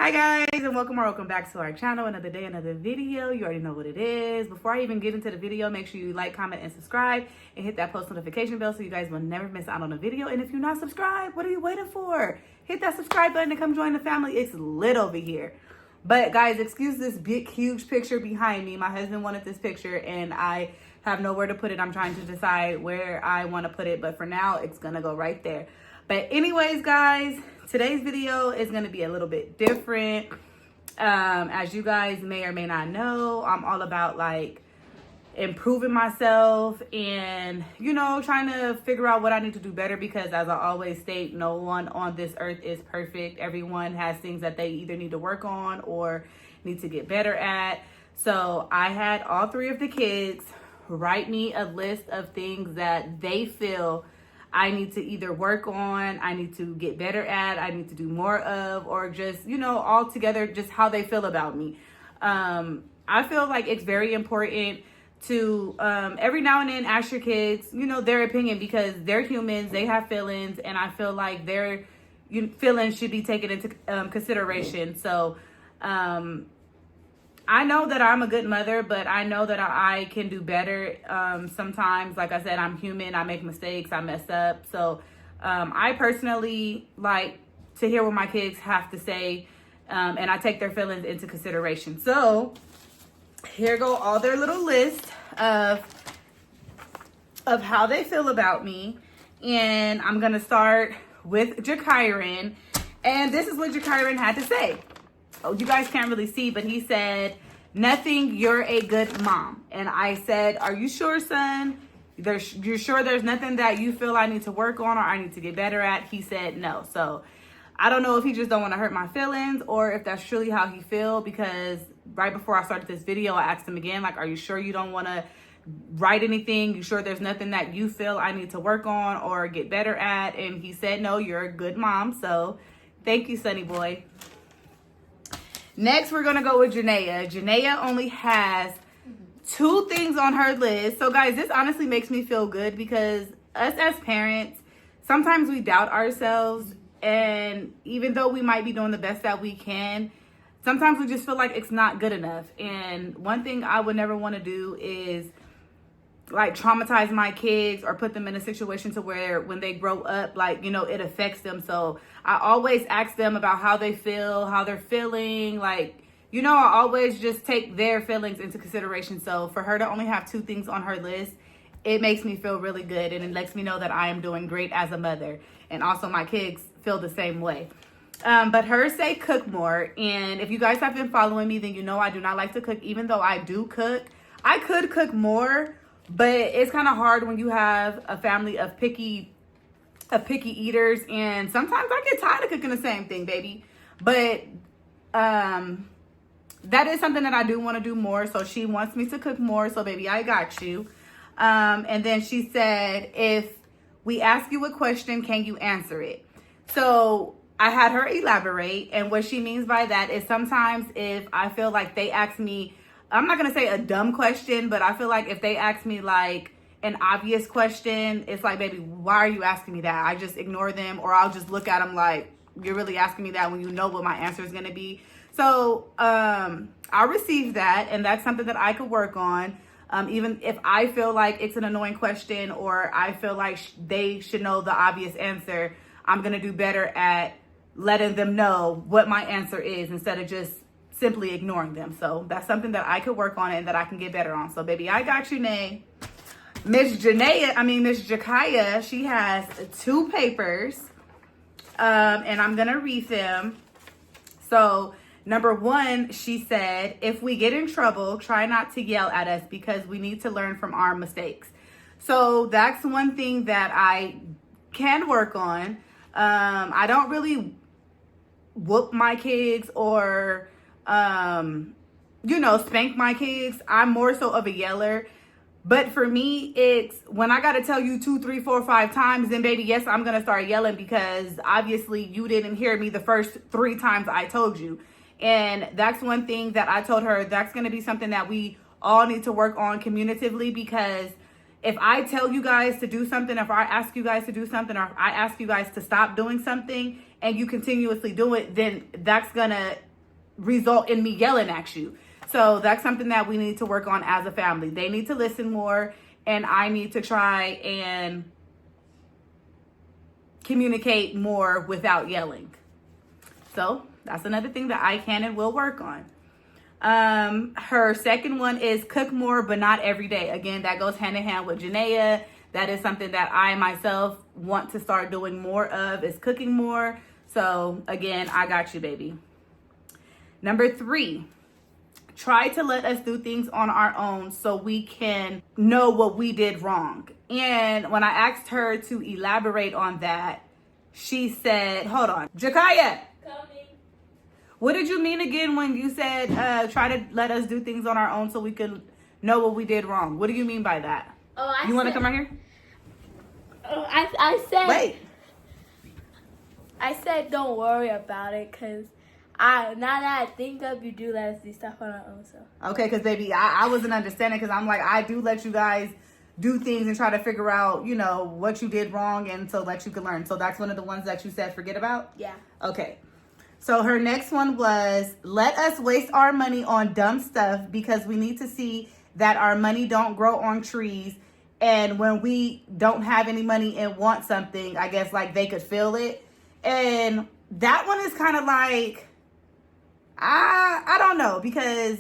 Hi guys, and welcome back to our channel. Another day, another video. You already know what it is. Before I even get into the video, make sure you like, comment, and subscribe, and hit that post notification bell so you guys will never miss out on a video. And if you're not subscribed, what are you waiting for? Hit that subscribe button and come join the family. It's lit over here. But guys, excuse this big, huge picture behind me. My husband wanted this picture and I have nowhere to put it. I'm trying to decide where I want to put it, but for now, it's gonna go right there. But anyways, guys, today's video is going to be a little bit different. As you guys may or may not know, I'm all about like improving myself and, you know, trying to figure out what I need to do better because as I always state, no one on this earth is perfect. Everyone has things that they either need to work on or need to get better at. So I had all three of the kids write me a list of things that they feel I need to either work on, I need to get better at, I need to do more of, or just, you know, all together, just how they feel about me. I feel like it's very important to every now and then ask your kids, you know, their opinion because they're humans, they have feelings, and I feel like their feelings should be taken into consideration. So, I know that I'm a good mother, but I know that I can do better. Sometimes, like I said, I'm human. I make mistakes. I mess up. So I personally like to hear what my kids have to say, and I take their feelings into consideration. So here go all their little list of how they feel about me. And I'm going to start with Ja'Kyron. And this is what Ja'Kyron had to say. Oh, you guys can't really see, but he said, "Nothing, you're a good mom." And I said, "Are you sure, son? You're sure there's nothing that you feel I need to work on or I need to get better at?" He said no. So I don't know if he just don't want to hurt my feelings or if that's truly how he feel, because right before I started this video, I asked him again, like, "Are you sure you don't want to write anything? You sure there's nothing that you feel I need to work on or get better at?" And he said, "No, you're a good mom." So thank you, Sonny boy. Next, we're going to go with Ja'Naya. Ja'Naya only has 2 things on her list. So, guys, this honestly makes me feel good because us as parents, sometimes we doubt ourselves. And even though we might be doing the best that we can, sometimes we just feel like it's not good enough. And one thing I would never want to do is like traumatize my kids or put them in a situation to where when they grow up, like, you know, it affects them. So I always ask them about how they feel, how they're feeling. Like, you know, I always just take their feelings into consideration. So for her to only have 2 things on her list, it makes me feel really good. And it lets me know that I am doing great as a mother. And also my kids feel the same way. But hers say cook more. And if you guys have been following me, then you know I do not like to cook. Even though I do cook, I could cook more. But it's kind of hard when you have a family of picky eaters, and sometimes I get tired of cooking the same thing, baby. But that is something that I do want to do more. So she wants me to cook more. So baby, I got you. And then she said, "If we ask you a question, can you answer it?" So I had her elaborate, and what she means by that is sometimes if I feel like they ask me, I'm not going to say a dumb question, but I feel like if they ask me like an obvious question, it's like, "Baby, why are you asking me that?" I just ignore them, or I'll just look at them like, "You're really asking me that when you know what my answer is going to be?" So I received that, and that's something that I could work on. Even if I feel like it's an annoying question or I feel like they should know the obvious answer, I'm going to do better at letting them know what my answer is instead of just simply ignoring them. So that's something that I could work on and that I can get better on. So baby, I got you, Nay. Miss Ja'Kya, she has 2 papers, and I'm gonna read them. So number 1, she said, "If we get in trouble, try not to yell at us because we need to learn from our mistakes." So that's one thing that I can work on. I don't really whoop my kids or you know, spank my kids. I'm more so of a yeller. But for me, it's when I got to tell you 2, 3, 4, 5 times, then baby, yes, I'm going to start yelling because obviously you didn't hear me the first 3 times I told you. And that's one thing that I told her, that's going to be something that we all need to work on communicatively, because if I tell you guys to do something, if I ask you guys to do something, or if I ask you guys to stop doing something and you continuously do it, then that's going to result in me yelling at you. So that's something that we need to work on as a family. They need to listen more, and I need to try and communicate more without yelling. So that's another thing that I can and will work on. Her second one is cook more, but not every day. Again, that goes hand in hand with Ja'Naya. That is something that I myself want to start doing more of, is cooking more. So again, I got you, baby. Number 3, try to let us do things on our own so we can know what we did wrong. And when I asked her to elaborate on that, she said, hold on, Ja'Kya, what did you mean again when you said try to let us do things on our own so we can know what we did wrong? What do you mean by that? You want to come right here? I said... Wait. I said don't worry about it, because now that I think of, you do let us do stuff on our own. So. Okay, because baby, I wasn't understanding, because I'm like, I do let you guys do things and try to figure out, you know, what you did wrong, and so that you can learn. So that's one of the ones that you said forget about? Yeah. Okay. So her next one was, let us waste our money on dumb stuff because we need to see that our money don't grow on trees. And when we don't have any money and want something, I guess like they could feel it. And that one is kind of like, I don't know, because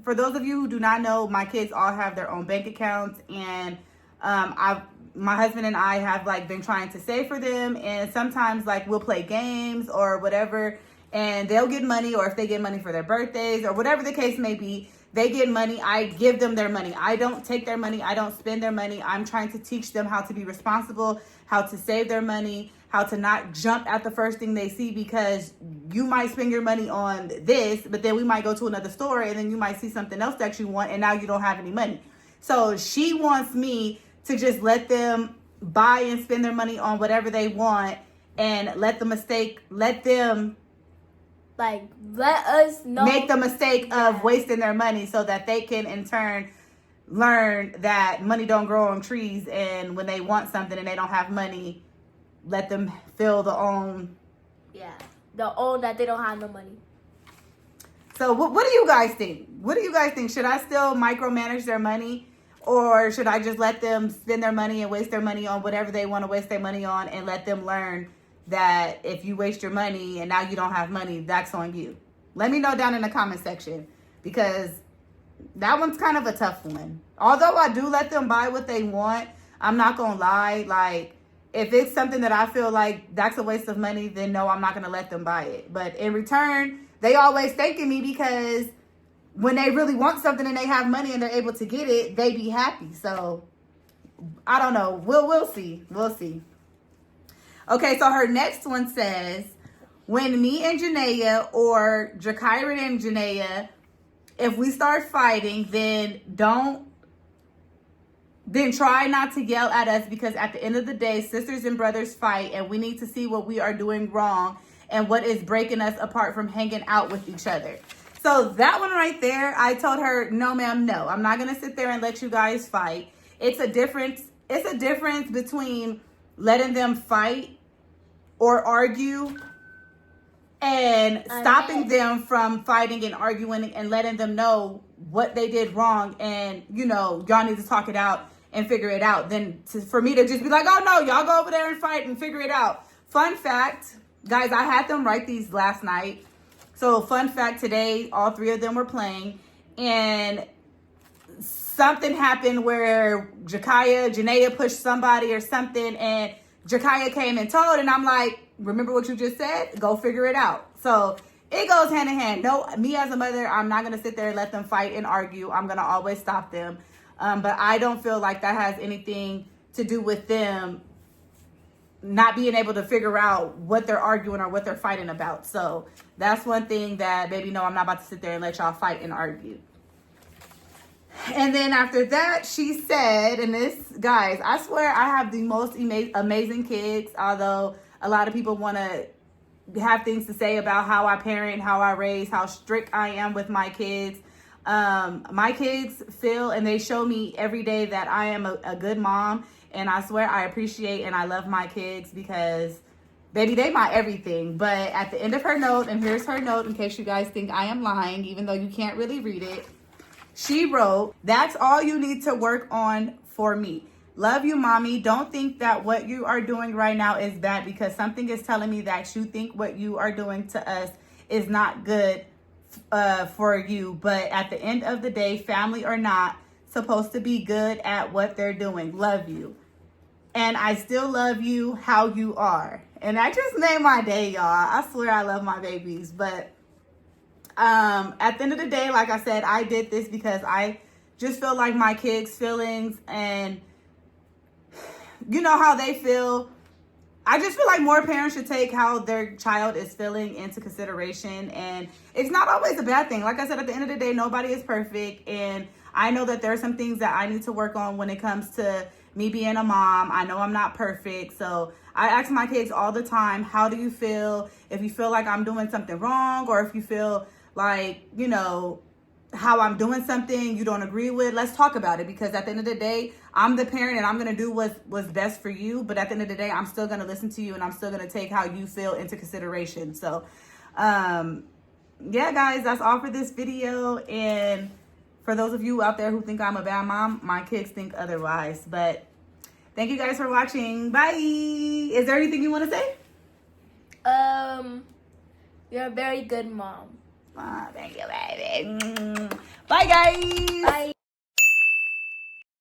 for those of you who do not know, my kids all have their own bank accounts, and my husband and I have like been trying to save for them, and sometimes like we'll play games or whatever, and they'll get money, or if they get money for their birthdays or whatever the case may be, they get money. I give them their money. I don't take their money. I don't spend their money. I'm trying to teach them how to be responsible, how to save their money, how to not jump at the first thing they see, because you might spend your money on this, but then we might go to another store and then you might see something else that you want, and now you don't have any money. So she wants me to just let them buy and spend their money on whatever they want, and let them let us know, make the mistake of wasting their money, so that they can in turn learn that money don't grow on trees, and when they want something and they don't have money, let them feel the own that they don't have no money. So what do you guys think? What do you guys think? Should I still micromanage their money, or should I just let them spend their money and waste their money on whatever they want to waste their money on, and let them learn that if you waste your money and now you don't have money, that's on you? Let me know down in the comment section, because that one's kind of a tough one. Although I do let them buy what they want, I'm not gonna lie, like if it's something that I feel like that's a waste of money, then no, I'm not gonna let them buy it. But in return, they always thanking me, because when they really want something and they have money and they're able to get it, they be happy. So I don't know. We'll see. We'll see. Okay, so her next one says, when me and Ja'Naya, or Ja'Kya and Ja'Naya, if we start fighting, then try not to yell at us, because at the end of the day, sisters and brothers fight, and we need to see what we are doing wrong and what is breaking us apart from hanging out with each other. So that one right there, I told her, no, ma'am, no. I'm not going to sit there and let you guys fight. It's a difference between letting them fight or argue and stopping them from fighting and arguing, and letting them know what they did wrong, and y'all need to talk it out and figure it out, than for me to just be like, oh no, y'all go over there and fight and figure it out. Fun fact, guys, I had them write these last night. So fun fact, today all 3 of them were playing, and something happened where Ja'Naya pushed somebody or something, and Ja'Kya came and told, and I'm like, remember what you just said? Go figure it out. So it goes hand in hand. No, me as a mother, I'm not going to sit there and let them fight and argue. I'm going to always stop them. But I don't feel like that has anything to do with them not being able to figure out what they're arguing or what they're fighting about. So that's one thing that, baby, no, I'm not about to sit there and let y'all fight and argue. And then after that, she said, and this, guys, I swear I have the most amazing kids, although a lot of people want to have things to say about how I parent, how I raise, how strict I am with my kids. My kids feel, and they show me every day, that I am a good mom. And I swear I appreciate and I love my kids, because baby, they my everything. But at the end of her note, and here's her note in case you guys think I am lying, even though you can't really read it. She wrote, "That's all you need to work on for me. Love you, mommy. Don't think that what you are doing right now is bad, because something is telling me that you think what you are doing to us is not good for you. But at the end of the day, family or not, supposed to be good at what they're doing. Love you. And I still love you how you are." And that just made my day, y'all. I swear I love my babies. But at the end of the day, like I said, I did this because I just feel like my kids' feelings and you know how they feel. I just feel like more parents should take how their child is feeling into consideration. And it's not always a bad thing. Like I said, at the end of the day, nobody is perfect. And I know that there are some things that I need to work on when it comes to me being a mom. I know I'm not perfect. So I ask my kids all the time, how do you feel? If you feel like I'm doing something wrong, or if you feel like, you know, how I'm doing something you don't agree with, let's talk about it. Because at the end of the day, I'm the parent and I'm going to do what's best for you. But at the end of the day, I'm still going to listen to you and I'm still going to take how you feel into consideration. So, yeah, guys, that's all for this video. And for those of you out there who think I'm a bad mom, my kids think otherwise. But thank you guys for watching. Bye. Is there anything you want to say? You're a very good mom. Oh, thank you, baby. Bye, guys. Bye.